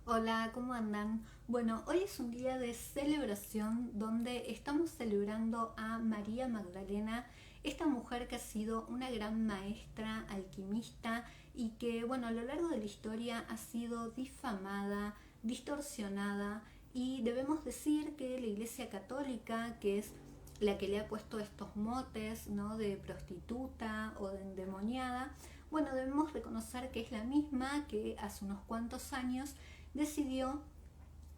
Hola, ¿cómo andan? Bueno, hoy es un día de celebración donde estamos celebrando a María Magdalena, esta mujer que ha sido una gran maestra, alquimista y que, bueno, a lo largo de la historia ha sido difamada, distorsionada y debemos decir que la Iglesia Católica, que es la que le ha puesto estos motes, ¿no? De prostituta o de endemoniada, bueno, debemos reconocer que es la misma que hace unos cuantos años decidió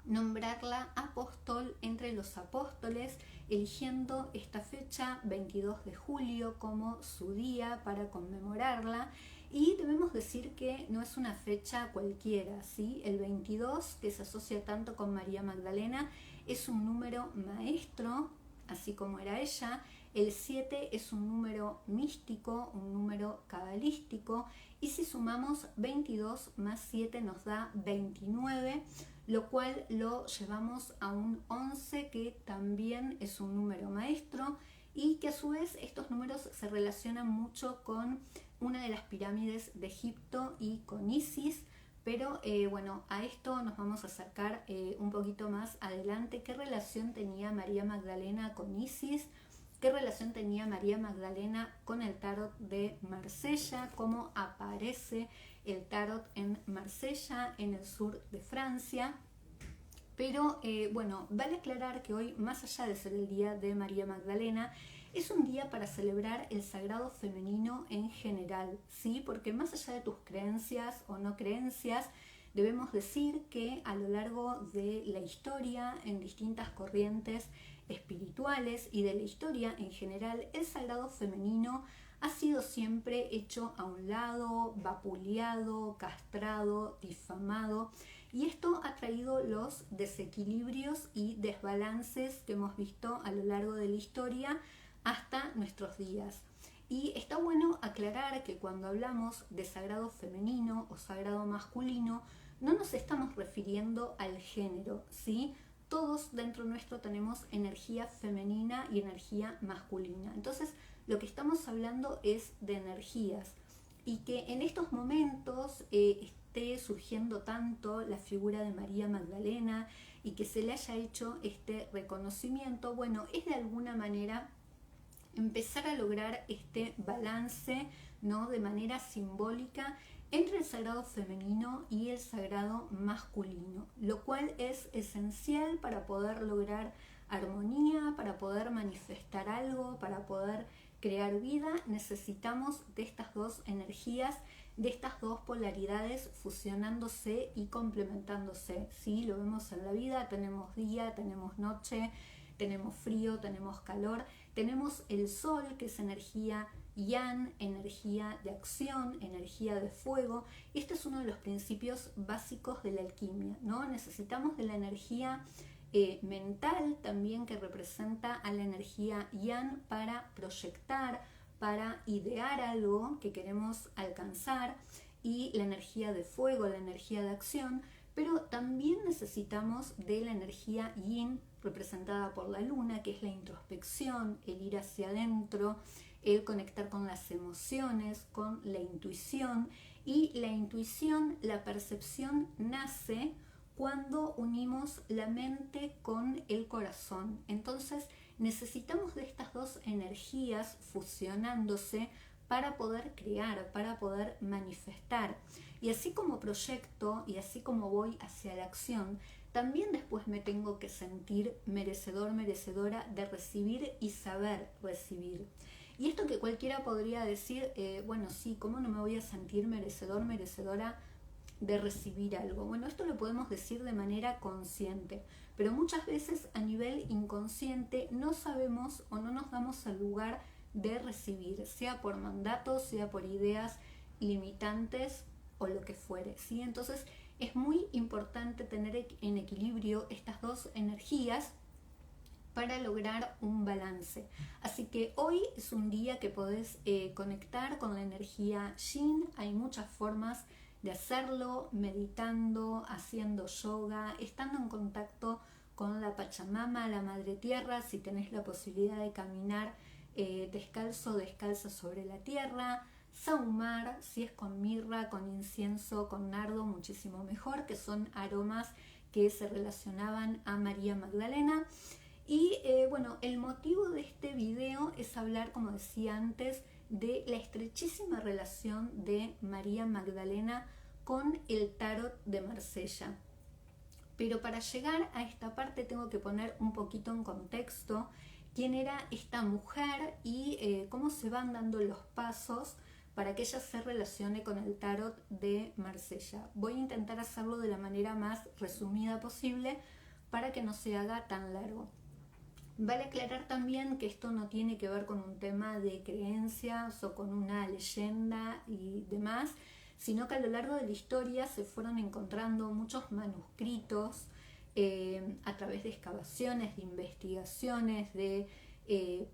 nombrarla apóstol entre los apóstoles, eligiendo esta fecha 22 de julio como su día para conmemorarla. Y debemos decir que no es una fecha cualquiera, ¿sí? El 22, que se asocia tanto con María Magdalena, es un número maestro, así como era ella. El 7 es un número místico, un número cabalístico, y si sumamos 22 más 7 nos da 29, lo cual lo llevamos a un 11, que también es un número maestro y que a su vez estos números se relacionan mucho con una de las pirámides de Egipto y con Isis. Pero bueno, a esto nos vamos a acercar un poquito más adelante. ¿Qué relación tenía María Magdalena con Isis? ¿Qué relación tenía María Magdalena con el tarot de Marsella? ¿Cómo aparece el tarot en Marsella, en el sur de Francia? Pero bueno, vale aclarar que hoy, más allá de ser el día de María Magdalena, es un día para celebrar el sagrado femenino en general, ¿sí? Porque más allá de tus creencias o no creencias, debemos decir que a lo largo de la historia, en distintas corrientes espirituales y de la historia en general, el sagrado femenino ha sido siempre hecho a un lado, vapuleado, castrado, difamado, y esto ha traído los desequilibrios y desbalances que hemos visto a lo largo de la historia hasta nuestros días. Y está bueno aclarar que cuando hablamos de sagrado femenino o sagrado masculino, no nos estamos refiriendo al género, ¿sí? Todos dentro nuestro tenemos energía femenina y energía masculina. Entonces, lo que estamos hablando es de energías, y que en estos momentos esté surgiendo tanto la figura de María Magdalena y que se le haya hecho este reconocimiento, bueno, es de alguna manera empezar a lograr este balance, ¿no? De manera simbólica entre el sagrado femenino y el sagrado masculino, lo cual es esencial para poder lograr armonía, para poder manifestar algo, para poder crear vida. Necesitamos de estas dos energías, de estas dos polaridades fusionándose y complementándose, ¿sí? Lo vemos en la vida, tenemos día, tenemos noche, tenemos frío, tenemos calor, tenemos el sol, que es energía yang, energía de acción, energía de fuego. Este es uno de los principios básicos de la alquimia, ¿no? Necesitamos de la energía mental también, que representa a la energía yang, para proyectar, para idear algo que queremos alcanzar, y la energía de fuego, la energía de acción. Pero también necesitamos de la energía yin, representada por la luna, que es la introspección, el ir hacia adentro, el conectar con las emociones, con la intuición. Y la intuición, la percepción, nace cuando unimos la mente con el corazón. Entonces necesitamos de estas dos energías fusionándose para poder crear, para poder manifestar. Y así como proyecto y así como voy hacia la acción, también después me tengo que sentir merecedor, merecedora de recibir y saber recibir. Y esto que cualquiera podría decir, bueno, sí, ¿cómo no me voy a sentir merecedor, merecedora de recibir algo? Bueno, esto lo podemos decir de manera consciente, pero muchas veces a nivel inconsciente no sabemos o no nos damos el lugar de recibir, sea por mandatos, sea por ideas limitantes o lo que fuere, ¿sí? Entonces es muy importante tener en equilibrio estas dos energías para lograr un balance. Así que hoy es un día que podés conectar con la energía yin. Hay muchas formas de hacerlo: meditando, haciendo yoga, estando en contacto con la Pachamama, la Madre Tierra, si tenés la posibilidad de caminar descalzo o descalza sobre la tierra, sahumar, si es con mirra, con incienso, con nardo, muchísimo mejor, que son aromas que se relacionaban a María Magdalena. Y bueno, el motivo de este video es hablar, como decía antes, de la estrechísima relación de María Magdalena con el tarot de Marsella. Pero para llegar a esta parte tengo que poner un poquito en contexto quién era esta mujer y cómo se van dando los pasos para que ella se relacione con el tarot de Marsella. Voy a intentar hacerlo de la manera más resumida posible para que no se haga tan largo. Vale aclarar también que esto no tiene que ver con un tema de creencias o con una leyenda y demás, sino que a lo largo de la historia se fueron encontrando muchos manuscritos a través de excavaciones, de investigaciones, de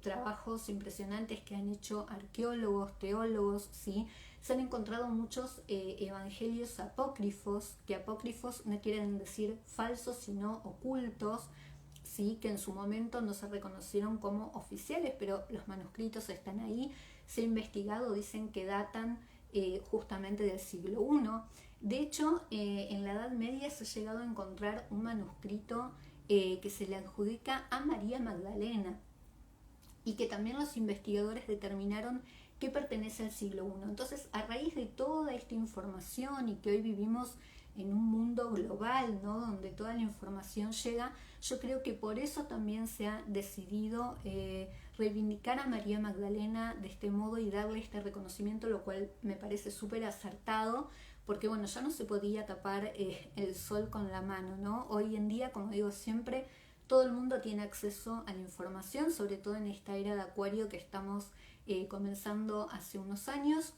trabajos impresionantes que han hecho arqueólogos, teólogos, ¿sí? Se han encontrado muchos evangelios apócrifos, que apócrifos no quieren decir falsos, sino ocultos, ¿sí? Que en su momento no se reconocieron como oficiales, pero los manuscritos están ahí. Se ha investigado, dicen que datan justamente del siglo I. De hecho, en la Edad Media se ha llegado a encontrar un manuscrito que se le adjudica a María Magdalena y que también los investigadores determinaron que pertenece al siglo I. Entonces, a raíz de toda esta información y que hoy vivimos en un mundo global, ¿no? Donde toda la información llega, yo creo que por eso también se ha decidido reivindicar a María Magdalena de este modo y darle este reconocimiento, lo cual me parece súper acertado, porque bueno, ya no se podía tapar el sol con la mano, ¿no? Hoy en día, como digo siempre, todo el mundo tiene acceso a la información, sobre todo en esta era de Acuario que estamos comenzando hace unos años.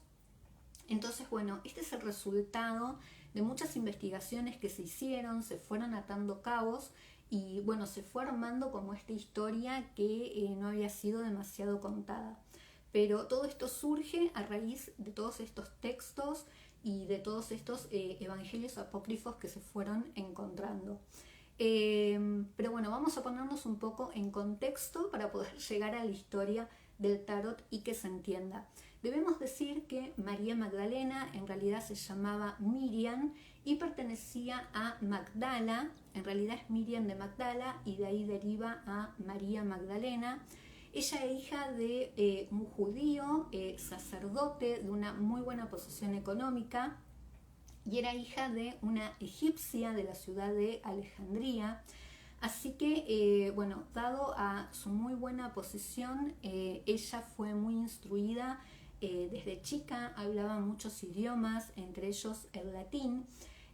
Entonces, bueno, este es el resultado de muchas investigaciones que se hicieron, se fueron atando cabos y bueno, se fue armando como esta historia que no había sido demasiado contada. Pero todo esto surge a raíz de todos estos textos y de todos estos evangelios apócrifos que se fueron encontrando. Pero bueno, vamos a ponernos un poco en contexto para poder llegar a la historia del tarot y que se entienda. Debemos decir que María Magdalena en realidad se llamaba Miriam y pertenecía a Magdala, en realidad es Miriam de Magdala y de ahí deriva a María Magdalena. Ella es hija de un judío, sacerdote de una muy buena posición económica, y era hija de una egipcia de la ciudad de Alejandría. Así que, bueno, dado a su muy buena posición, ella fue muy instruida desde chica, hablaba muchos idiomas, entre ellos el latín,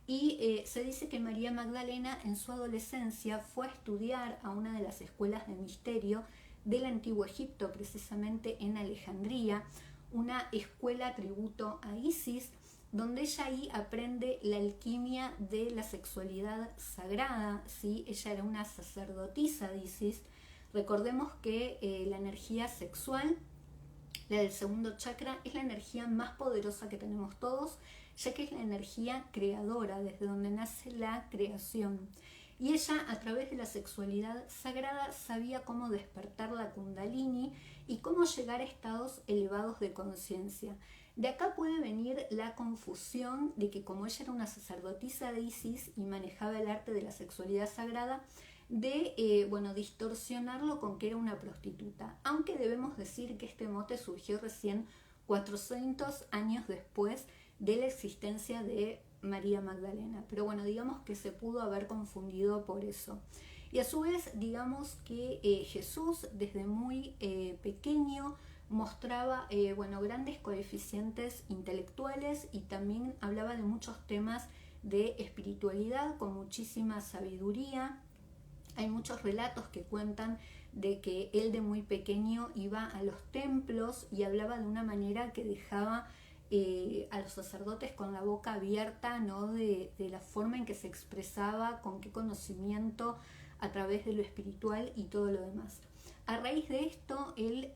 y se dice que María Magdalena en su adolescencia fue a estudiar a una de las escuelas de misterio del Antiguo Egipto, precisamente en Alejandría, una escuela tributo a Isis, donde ella ahí aprende la alquimia de la sexualidad sagrada, ¿sí? Ella era una sacerdotisa de Isis. Recordemos que la energía sexual, la del segundo chakra, es la energía más poderosa que tenemos todos, ya que es la energía creadora, desde donde nace la creación. Y ella, a través de la sexualidad sagrada, sabía cómo despertar la kundalini y cómo llegar a estados elevados de conciencia. De acá puede venir la confusión de que como ella era una sacerdotisa de Isis y manejaba el arte de la sexualidad sagrada, de distorsionarlo con que era una prostituta. Aunque debemos decir que este mote surgió recién 400 años después de la existencia de María Magdalena. Pero bueno, digamos que se pudo haber confundido por eso. Y a su vez, digamos que Jesús desde muy pequeño mostraba grandes coeficientes intelectuales y también hablaba de muchos temas de espiritualidad con muchísima sabiduría. Hay muchos relatos que cuentan de que él de muy pequeño iba a los templos y hablaba de una manera que dejaba a los sacerdotes con la boca abierta, ¿no? de la forma en que se expresaba, con qué conocimiento a través de lo espiritual y todo lo demás. A raíz de esto, él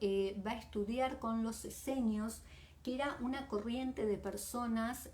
va a estudiar con los esenios, que era una corriente de personas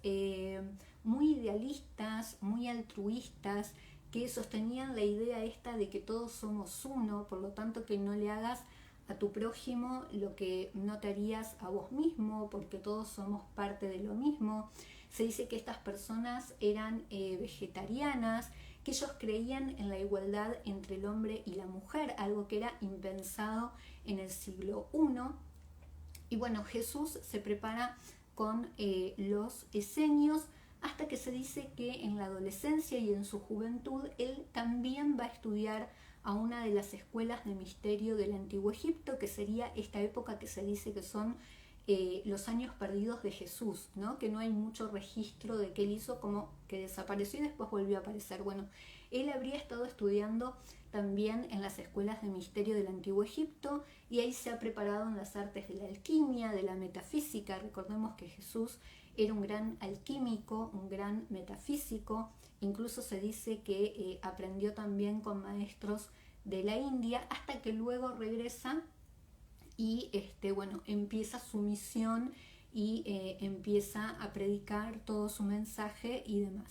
muy idealistas, muy altruistas, que sostenían la idea esta de que todos somos uno, por lo tanto que no le hagas a tu prójimo lo que no te harías a vos mismo, porque todos somos parte de lo mismo. Se dice que estas personas eran vegetarianas, que ellos creían en la igualdad entre el hombre y la mujer, algo que era impensado en el siglo I. Y bueno, Jesús se prepara con los esenios hasta que se dice que en la adolescencia y en su juventud él también va a estudiar a una de las escuelas de misterio del Antiguo Egipto, que sería esta época que se dice que son los años perdidos de Jesús, ¿no? Que no hay mucho registro de que él hizo, como que desapareció y después volvió a aparecer. Bueno, él habría estado estudiando también en las escuelas de misterio del Antiguo Egipto y ahí se ha preparado en las artes de la alquimia, de la metafísica. Recordemos que Jesús era un gran alquímico, un gran metafísico. Incluso se dice que aprendió también con maestros de la India hasta que luego regresa y empieza su misión y empieza a predicar todo su mensaje y demás.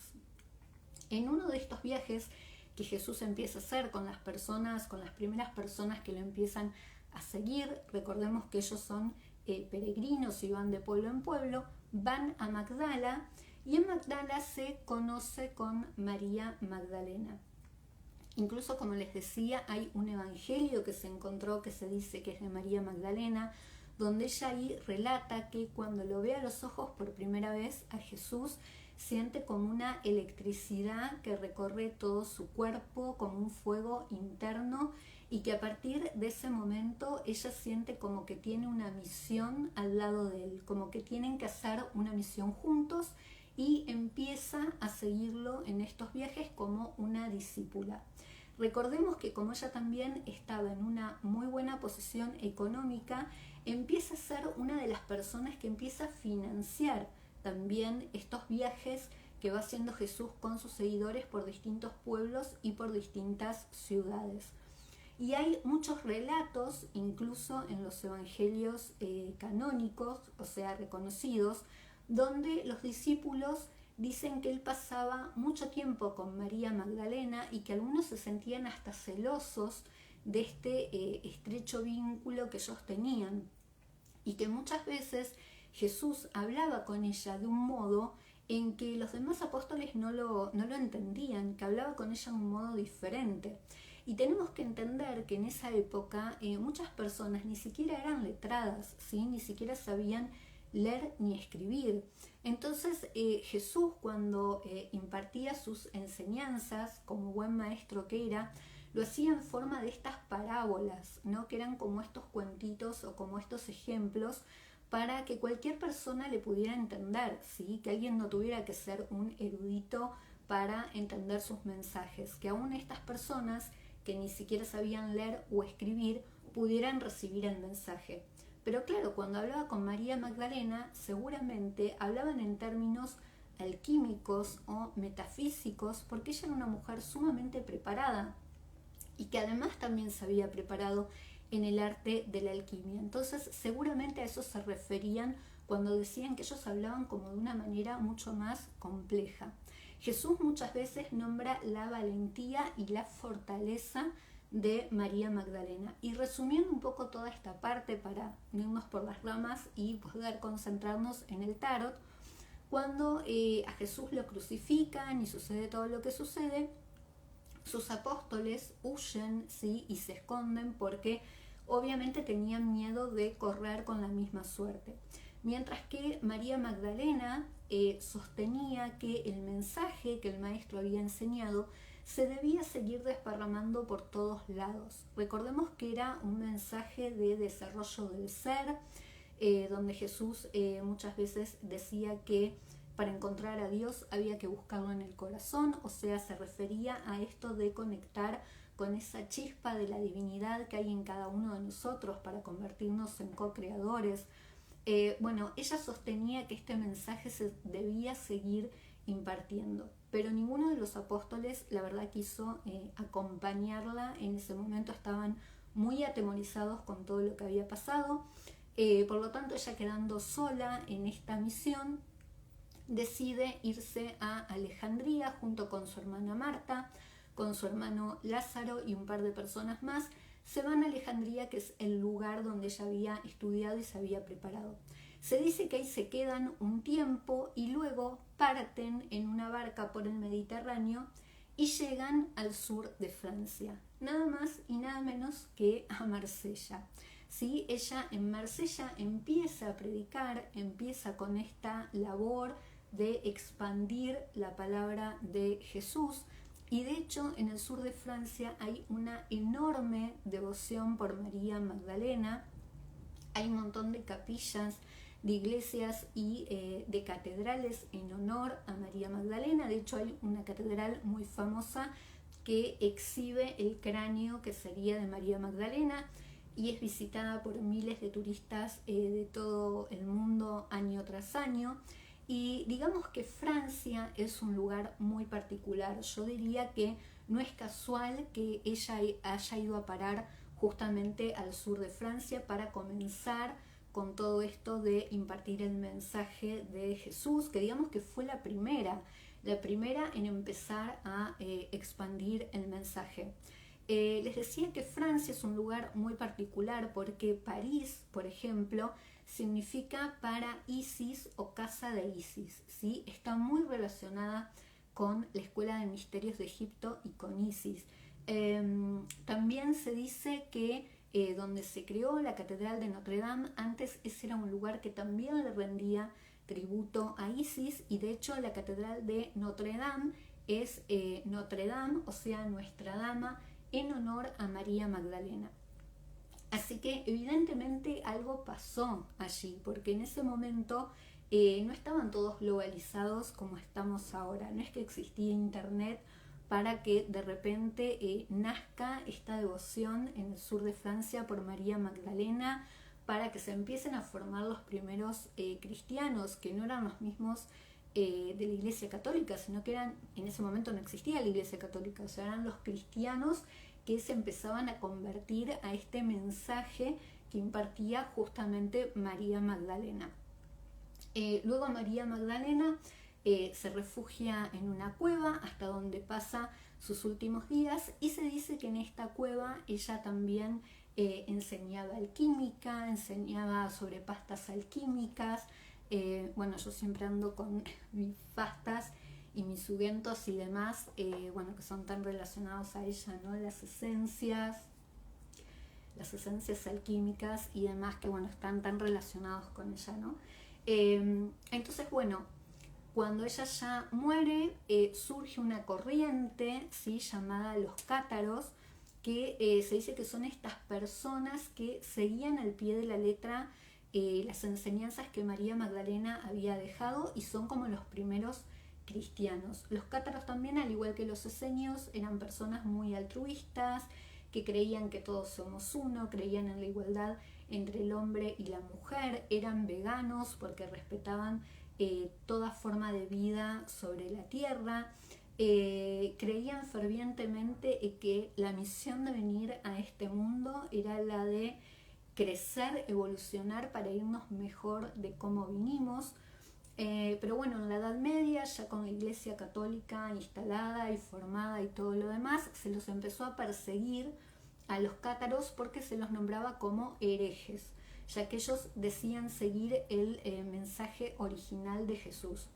En uno de estos viajes que Jesús empieza a hacer con las personas, con las primeras personas que lo empiezan a seguir, recordemos que ellos son peregrinos y van de pueblo en pueblo, van a Magdala y en Magdala se conoce con María Magdalena. Incluso, como les decía, hay un evangelio que se encontró que se dice que es de María Magdalena, donde ella ahí relata que cuando lo ve a los ojos por primera vez a Jesús, siente como una electricidad que recorre todo su cuerpo, como un fuego interno, y que a partir de ese momento ella siente como que tiene una misión al lado de él, como que tienen que hacer una misión juntos, y empieza a seguirlo en estos viajes como una discípula. Recordemos que como ella también estaba en una muy buena posición económica, empieza a ser una de las personas que empieza a financiar también estos viajes que va haciendo Jesús con sus seguidores por distintos pueblos y por distintas ciudades. Y hay muchos relatos, incluso en los evangelios canónicos, o sea, reconocidos, donde los discípulos dicen que él pasaba mucho tiempo con María Magdalena y que algunos se sentían hasta celosos de este estrecho vínculo que ellos tenían, y que muchas veces Jesús hablaba con ella de un modo en que los demás apóstoles no lo entendían, que hablaba con ella de un modo diferente. Y tenemos que entender que en esa época muchas personas ni siquiera eran letradas, ¿sí? Ni siquiera sabían leer ni escribir. Entonces Jesús, cuando impartía sus enseñanzas como buen maestro que era, lo hacía en forma de estas parábolas, ¿no? Que eran como estos cuentitos o como estos ejemplos para que cualquier persona le pudiera entender, ¿sí? Que alguien no tuviera que ser un erudito para entender sus mensajes, que aún estas personas que ni siquiera sabían leer o escribir pudieran recibir el mensaje. Pero claro, cuando hablaba con María Magdalena, seguramente hablaban en términos alquímicos o metafísicos, porque ella era una mujer sumamente preparada y que además también se había preparado en el arte de la alquimia. Entonces, seguramente a eso se referían cuando decían que ellos hablaban como de una manera mucho más compleja. Jesús muchas veces nombra la valentía y la fortaleza de María Magdalena. Y resumiendo un poco toda esta parte para no irnos por las ramas y poder concentrarnos en el tarot, cuando a Jesús lo crucifican y sucede todo lo que sucede, sus apóstoles huyen, ¿sí? Y se esconden porque obviamente tenían miedo de correr con la misma suerte. Mientras que María Magdalena sostenía que el mensaje que el maestro había enseñado se debía seguir desparramando por todos lados. Recordemos que era un mensaje de desarrollo del ser, donde Jesús muchas veces decía que para encontrar a Dios había que buscarlo en el corazón, o sea, se refería a esto de conectar con esa chispa de la divinidad que hay en cada uno de nosotros para convertirnos en co-creadores. Ella sostenía que este mensaje se debía seguir impartiendo, pero ninguno de los apóstoles, la verdad, quiso acompañarla. En ese momento estaban muy atemorizados con todo lo que había pasado. Por lo tanto, ella, quedando sola en esta misión, decide irse a Alejandría junto con su hermana Marta, con su hermano Lázaro y un par de personas más. se van a Alejandría, que es el lugar donde ella había estudiado y se había preparado. Se dice que ahí se quedan un tiempo y luego parten en una barca por el Mediterráneo y llegan al sur de Francia, nada más y nada menos que a Marsella. ¿Sí? Ella en Marsella empieza a predicar, empieza con esta labor de expandir la palabra de Jesús, y de hecho en el sur de Francia hay una enorme devoción por María Magdalena. Hay un montón de capillas, de iglesias y de catedrales en honor a María Magdalena. De hecho hay una catedral muy famosa que exhibe el cráneo que sería de María Magdalena y es visitada por miles de turistas de todo el mundo año tras año. Y digamos que Francia es un lugar muy particular. Yo diría que no es casual que ella haya ido a parar justamente al sur de Francia para comenzar con todo esto de impartir el mensaje de Jesús, que digamos que fue la primera en empezar a expandir el mensaje. Les decía que Francia es un lugar muy particular porque París, por ejemplo, significa para Isis o casa de Isis, ¿sí? Está muy relacionada con la Escuela de Misterios de Egipto y con Isis. También se dice que donde se creó la Catedral de Notre Dame, antes ese era un lugar que también le rendía tributo a Isis, y de hecho la Catedral de Notre Dame es Notre Dame, o sea, Nuestra Dama, en honor a María Magdalena. Así que evidentemente algo pasó allí, porque en ese momento no estaban todos globalizados como estamos ahora. No es que existía internet para que de repente nazca esta devoción en el sur de Francia por María Magdalena, para que se empiecen a formar los primeros cristianos, que no eran los mismos de la Iglesia Católica, sino que eran, en ese momento no existía la Iglesia Católica, o sea, eran los cristianos que se empezaban a convertir a este mensaje que impartía justamente María Magdalena. Luego María Magdalena se refugia en una cueva hasta donde pasa sus últimos días, y se dice que en esta cueva ella también enseñaba alquímica, enseñaba sobre pastas alquímicas. Bueno, yo siempre ando con mis pastas y mis ungüentos y demás, bueno, que son tan relacionados a ella, ¿no? Las esencias alquímicas y demás, que bueno, están tan relacionados con ella, ¿no? Entonces, bueno, cuando ella ya muere, surge una corriente, ¿sí?, llamada los cátaros, que se dice que son estas personas que seguían al pie de la letra las enseñanzas que María Magdalena había dejado, y son como los primeros cristianos. Los cátaros también, al igual que los esenios, eran personas muy altruistas, que creían que todos somos uno, creían en la igualdad entre el hombre y la mujer, eran veganos porque respetaban toda forma de vida sobre la tierra, creían fervientemente que la misión de venir a este mundo era la de crecer, evolucionar para irnos mejor de cómo vinimos. Pero bueno, en la Edad Media, ya con la Iglesia Católica instalada y formada y todo lo demás, se los empezó a perseguir a los cátaros porque se los nombraba como herejes, ya que ellos decían seguir el mensaje original de Jesús.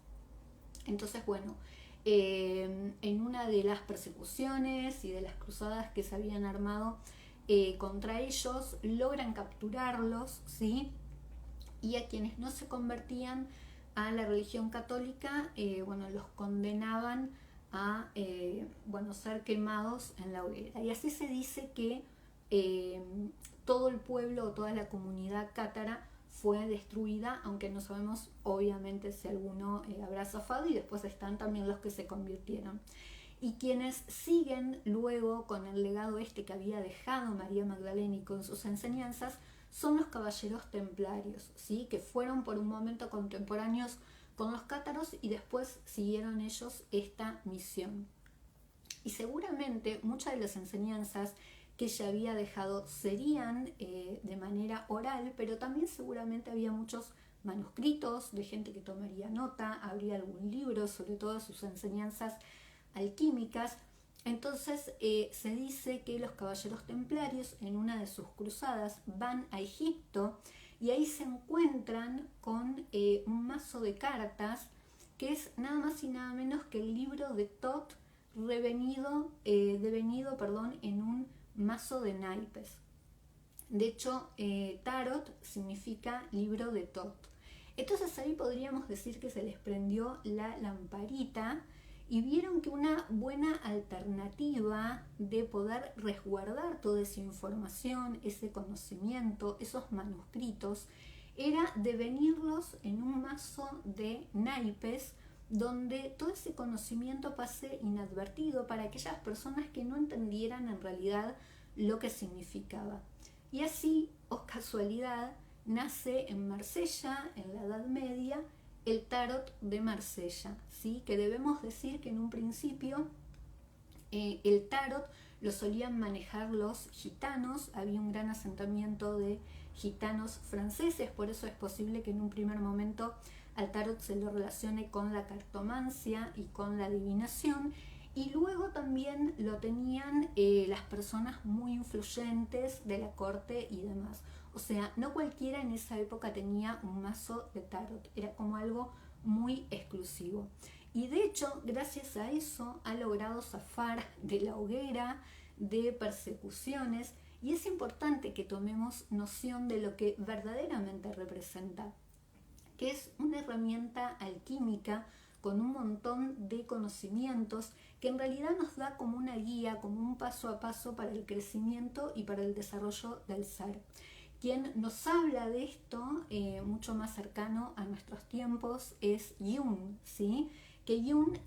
Entonces, bueno, en una de las persecuciones y de las cruzadas que se habían armado contra ellos, logran capturarlos, ¿sí? Y a quienes no se convertían a la religión católica, bueno, los condenaban a ser quemados en la hoguera. Y así se dice que todo el pueblo o toda la comunidad cátara fue destruida, aunque no sabemos obviamente si alguno habrá zafado, y después están también los que se convirtieron. Y quienes siguen luego con el legado que había dejado María Magdalena y con sus enseñanzas son los caballeros templarios, ¿sí?, que fueron por un momento contemporáneos con los cátaros y después siguieron ellos esta misión. Y seguramente muchas de las enseñanzas que ella había dejado serían de manera oral, pero también seguramente había muchos manuscritos de gente que tomaría nota, habría algún libro sobre todas sus enseñanzas alquímicas. Entonces se dice que los caballeros templarios en una de sus cruzadas van a Egipto y ahí se encuentran con un mazo de cartas que es nada más y nada menos que el libro de Thoth devenido en un mazo de naipes. De hecho, Tarot significa libro de Thoth. Entonces ahí podríamos decir que se les prendió la lamparita y vieron que una buena alternativa de poder resguardar toda esa información, ese conocimiento, esos manuscritos, era devenirlos en un mazo de naipes donde todo ese conocimiento pase inadvertido para aquellas personas que no entendieran en realidad lo que significaba. Y así, casualidad, nace en Marsella, en la Edad Media, el tarot de Marsella, ¿sí? Que debemos decir que en un principio el tarot lo solían manejar los gitanos, había un gran asentamiento de gitanos franceses, por eso es posible que en un primer momento al tarot se lo relacione con la cartomancia y con la adivinación, y luego también lo tenían las personas muy influyentes de la corte y demás. O sea, no cualquiera en esa época tenía un mazo de tarot, era como algo muy exclusivo. Y de hecho, gracias a eso, ha logrado zafar de la hoguera, de persecuciones, y es importante que tomemos noción de lo que verdaderamente representa, que es una herramienta alquímica con un montón de conocimientos que en realidad nos da como una guía, como un paso a paso para el crecimiento y para el desarrollo del ser. Quien nos habla de esto mucho más cercano a nuestros tiempos es Jung, ¿sí? Que Jung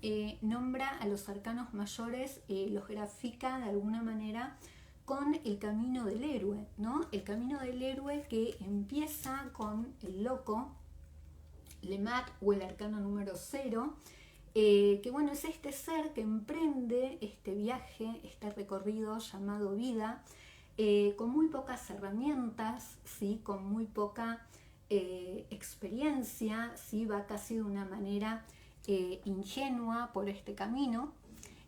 nombra a los arcanos mayores, los grafica de alguna manera con el camino del héroe, ¿no? El camino del héroe que empieza con el loco, Lemat, o el arcano número 0, que bueno, es este ser que emprende este viaje, este recorrido llamado vida, con muy pocas herramientas, ¿sí? Con muy poca experiencia, ¿sí? Va casi de una manera ingenua por este camino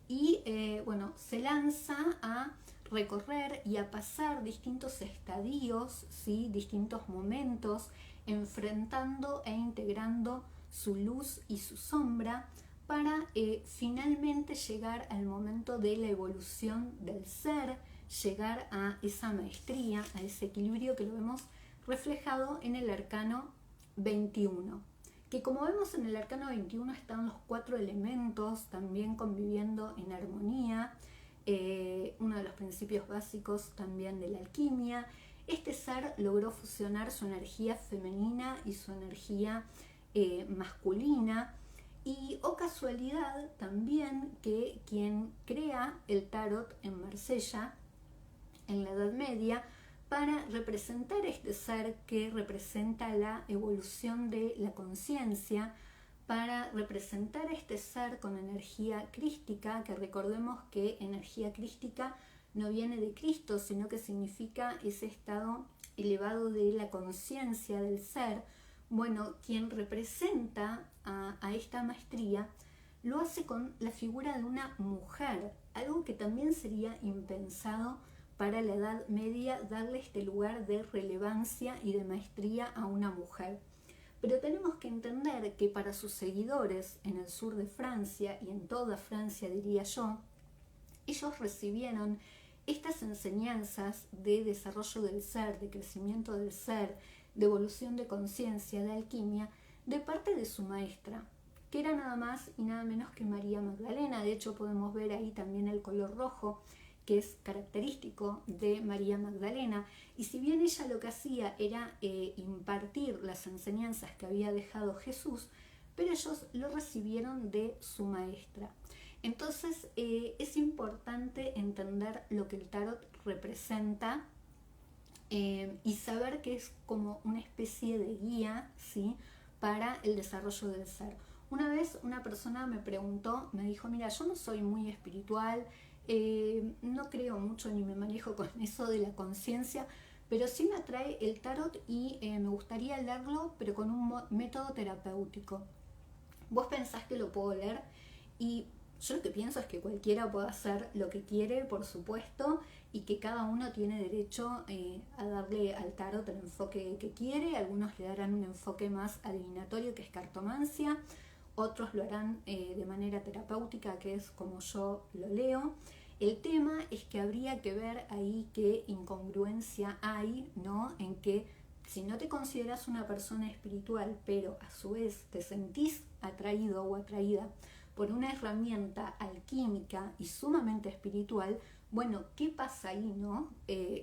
y bueno, se lanza a recorrer y a pasar distintos estadios, ¿sí? Distintos momentos, enfrentando e integrando su luz y su sombra para finalmente llegar al momento de la evolución del ser, llegar a esa maestría, a ese equilibrio que lo vemos reflejado en el arcano 21. Que como vemos en el arcano 21 están los 4 elementos también conviviendo en armonía, uno de los principios básicos también de la alquimia. Este ser logró fusionar su energía femenina y su energía masculina, y casualidad también que quien crea el tarot en Marsella en la Edad Media para representar este ser que representa la evolución de la conciencia, para representar este ser con energía crística, que recordemos que energía crística no viene de Cristo, sino que significa ese estado elevado de la conciencia del ser. Bueno, quien representa a esta maestría lo hace con la figura de una mujer, algo que también sería impensado para la Edad Media, darle este lugar de relevancia y de maestría a una mujer. Pero tenemos que entender que para sus seguidores en el sur de Francia, y en toda Francia diría yo, ellos recibieron estas enseñanzas de desarrollo del ser, de crecimiento del ser, de evolución de conciencia, de alquimia, de parte de su maestra, que era nada más y nada menos que María Magdalena. De hecho, podemos ver ahí también el color rojo, que es característico de María Magdalena, y si bien ella lo que hacía era impartir las enseñanzas que había dejado Jesús, pero ellos lo recibieron de su maestra. Entonces es importante entender lo que el tarot representa y saber que es como una especie de guía, ¿sí? Para el desarrollo del ser. Una vez una persona me preguntó, me dijo, mira, yo no soy muy espiritual, no creo mucho ni me manejo con eso de la conciencia, pero sí me atrae el tarot y me gustaría leerlo, pero con un método terapéutico. ¿Vos pensás que lo puedo leer? Y Yo lo que pienso es que cualquiera puede hacer lo que quiere, por supuesto, y que cada uno tiene derecho a darle al tarot el enfoque que quiere. Algunos le darán un enfoque más adivinatorio, que es cartomancia, otros lo harán de manera terapéutica, que es como yo lo leo. El tema es que habría que ver ahí qué incongruencia hay, ¿no? En que si no te consideras una persona espiritual, pero a su vez te sentís atraído o atraída por una herramienta alquímica y sumamente espiritual, bueno, ¿qué pasa ahí, no?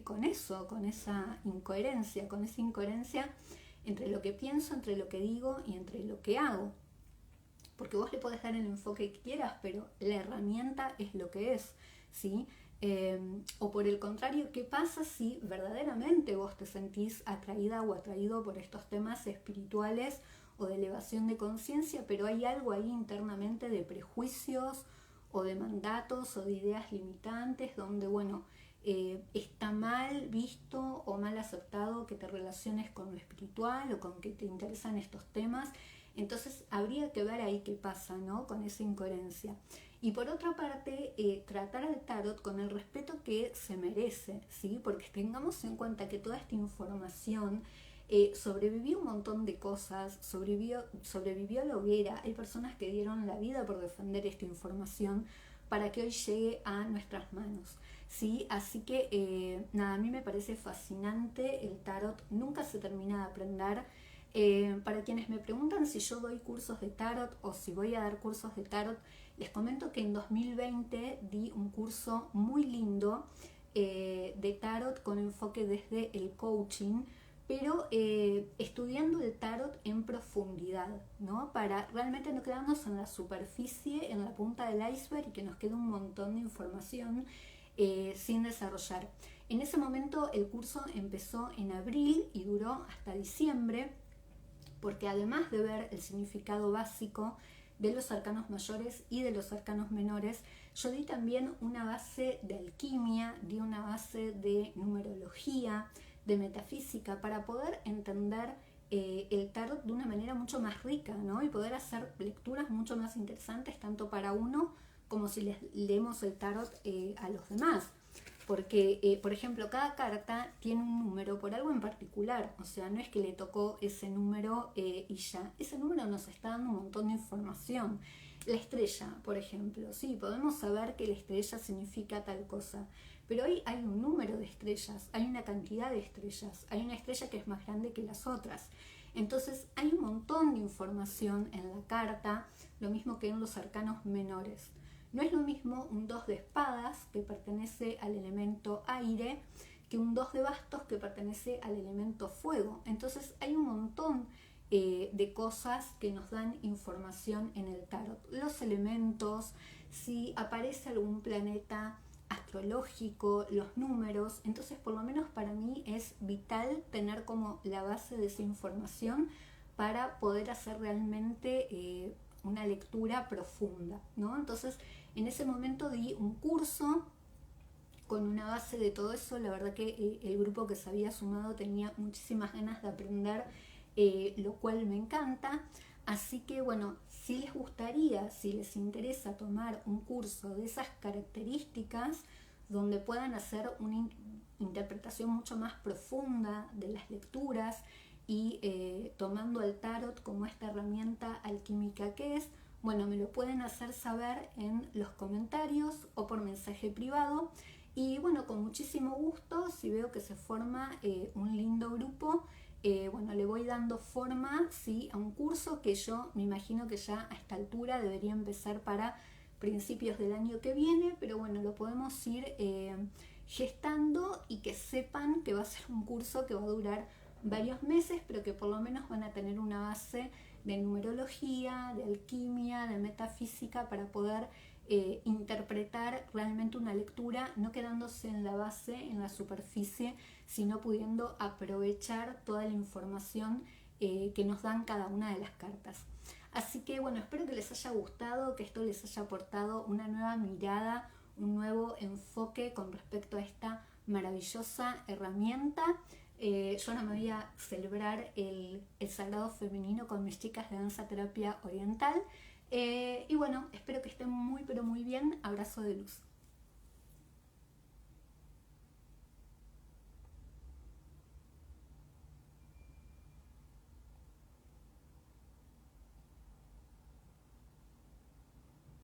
Con eso, con esa incoherencia entre lo que pienso, entre lo que digo y entre lo que hago. Porque vos le podés dar el enfoque que quieras, pero la herramienta es lo que es, ¿sí? O por el contrario, ¿qué pasa si verdaderamente vos te sentís atraída o atraído por estos temas espirituales o de elevación de conciencia, pero hay algo ahí internamente de prejuicios o de mandatos o de ideas limitantes donde, bueno, está mal visto o mal aceptado que te relaciones con lo espiritual o con que te interesan estos temas? Entonces habría que ver ahí qué pasa, ¿no? Con esa incoherencia. Y por otra parte, tratar al tarot con el respeto que se merece, ¿sí? Porque tengamos en cuenta que toda esta información sobrevivió un montón de cosas, sobrevivió a la hoguera. Hay personas que dieron la vida por defender esta información para que hoy llegue a nuestras manos, ¿sí? Así que nada, a mí me parece fascinante el tarot, nunca se termina de aprender. Para quienes me preguntan si yo doy cursos de tarot o si voy a dar cursos de tarot, les comento que en 2020 di un curso muy lindo de tarot con enfoque desde el coaching, pero estudiando el tarot en profundidad, ¿no? Para realmente no quedarnos en la superficie, en la punta del iceberg, y que nos quede un montón de información sin desarrollar. En ese momento el curso empezó en abril y duró hasta diciembre, porque además de ver el significado básico de los arcanos mayores y de los arcanos menores, yo di también una base de alquimia, di una base de numerología, de metafísica, para poder entender el tarot de una manera mucho más rica, ¿no? Y poder hacer lecturas mucho más interesantes, tanto para uno como si les leemos el tarot a los demás. Porque, por ejemplo, cada carta tiene un número por algo en particular, o sea, no es que le tocó ese número y ya. Ese número nos está dando un montón de información. La estrella, por ejemplo, sí, podemos saber que la estrella significa tal cosa, pero hoy hay un número de estrellas, hay una cantidad de estrellas, hay una estrella que es más grande que las otras. Entonces hay un montón de información en la carta, lo mismo que en los arcanos menores. No es lo mismo un 2 de espadas, que pertenece al elemento aire, que un 2 de bastos, que pertenece al elemento fuego. Entonces hay un montón de cosas que nos dan información en el tarot. Los elementos, si aparece algún planeta astrológico, los números. Entonces, por lo menos para mí es vital tener como la base de esa información para poder hacer realmente una lectura profunda, ¿no? Entonces, en ese momento di un curso con una base de todo eso. La verdad que el grupo que se había sumado tenía muchísimas ganas de aprender, lo cual me encanta. Así que bueno, si les gustaría, si les interesa tomar un curso de esas características, donde puedan hacer una interpretación mucho más profunda de las lecturas y tomando el tarot como esta herramienta alquímica que es, bueno, me lo pueden hacer saber en los comentarios o por mensaje privado. Y bueno, con muchísimo gusto, si veo que se forma un lindo grupo, bueno, le voy dando forma, ¿sí?, a un curso que yo me imagino que ya a esta altura debería empezar para principios del año que viene, pero bueno, lo podemos ir gestando, y que sepan que va a ser un curso que va a durar varios meses, pero que por lo menos van a tener una base de numerología, de alquimia, de metafísica, para poder interpretar realmente una lectura, no quedándose en la base, en la superficie, sino pudiendo aprovechar toda la información que nos dan cada una de las cartas. Así que bueno, espero que les haya gustado, que esto les haya aportado una nueva mirada, un nuevo enfoque con respecto a esta maravillosa herramienta. Yo ahora me voy a celebrar el sagrado femenino con mis chicas de danza terapia oriental. Y bueno, espero que estén muy pero muy bien, abrazo de luz.